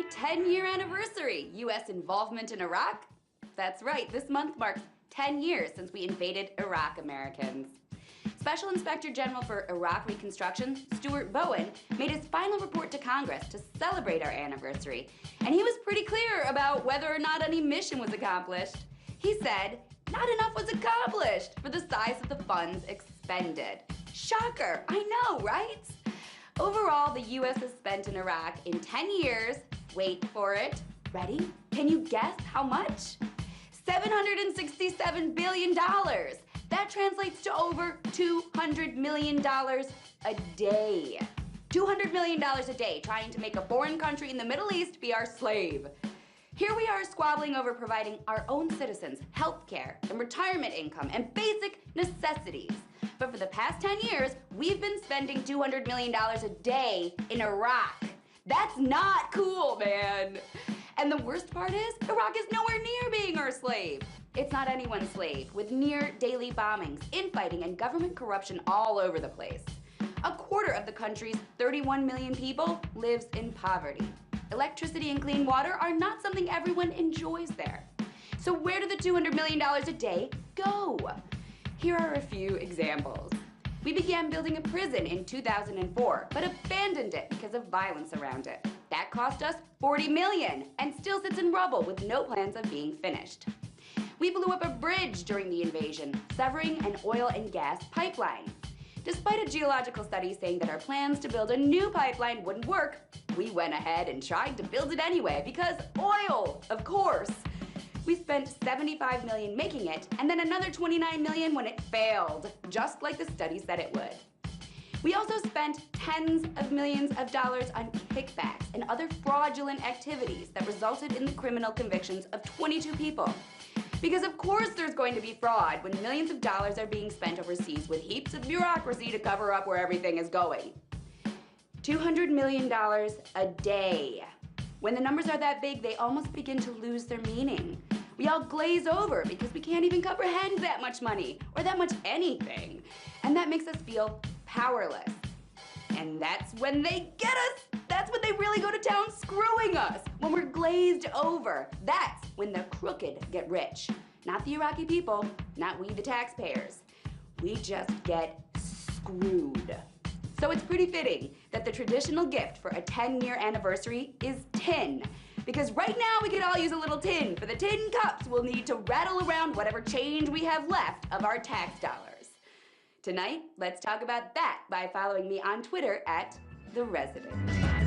10-year anniversary. U.S. involvement in Iraq? That's right, this month marks 10 years since we invaded Iraq, Americans. Special Inspector General for Iraq Reconstruction, Stuart Bowen, made his final report to Congress to celebrate our anniversary, and he was pretty clear about whether or not any mission was accomplished. He said, not enough was accomplished for the size of the funds expended. Shocker, I know, right? Overall, the U.S. has spent in Iraq in 10 years, wait for it, ready? Can you guess how much? $767 billion. That translates to over $200 million a day. $200 million a day trying to make a foreign country in the Middle East be our slave. Here we are squabbling over providing our own citizens health care and retirement income and basic necessities. But for the past 10 years, we've been spending $200 million a day in Iraq. That's not cool, man. And the worst part is, Iraq is nowhere near being our slave. It's not anyone's slave, with near daily bombings, infighting, and government corruption all over the place. A quarter of the country's 31 million people lives in poverty. Electricity and clean water are not something everyone enjoys there. So where do the $200 million a day go? Here are a few examples. We began building a prison in 2004, but abandoned it because of violence around it. That cost us $40 million and still sits in rubble with no plans of being finished. We blew up a bridge during the invasion, severing an oil and gas pipeline. Despite a geological study saying that our plans to build a new pipeline wouldn't work, we went ahead and tried to build it anyway because oil, of course. We spent $75 million making it, and then another $29 million when it failed, just like the study said it would. We also spent tens of millions of dollars on kickbacks and other fraudulent activities that resulted in the criminal convictions of 22 people. Because of course there's going to be fraud when millions of dollars are being spent overseas with heaps of bureaucracy to cover up where everything is going. $200 million a day. When the numbers are that big, they almost begin to lose their meaning. We all glaze over because we can't even comprehend that much money or that much anything. And that makes us feel powerless. And that's when they get us. That's when they really go to town screwing us. When we're glazed over. That's when the crooked get rich. Not the Iraqi people, not we the taxpayers. We just get screwed. So it's pretty fitting that the traditional gift for a 10-year anniversary is tin. Because right now we could all use a little tin for the tin cups we'll need to rattle around whatever change we have left of our tax dollars. Tonight, let's talk about that by following me on Twitter @TheResident.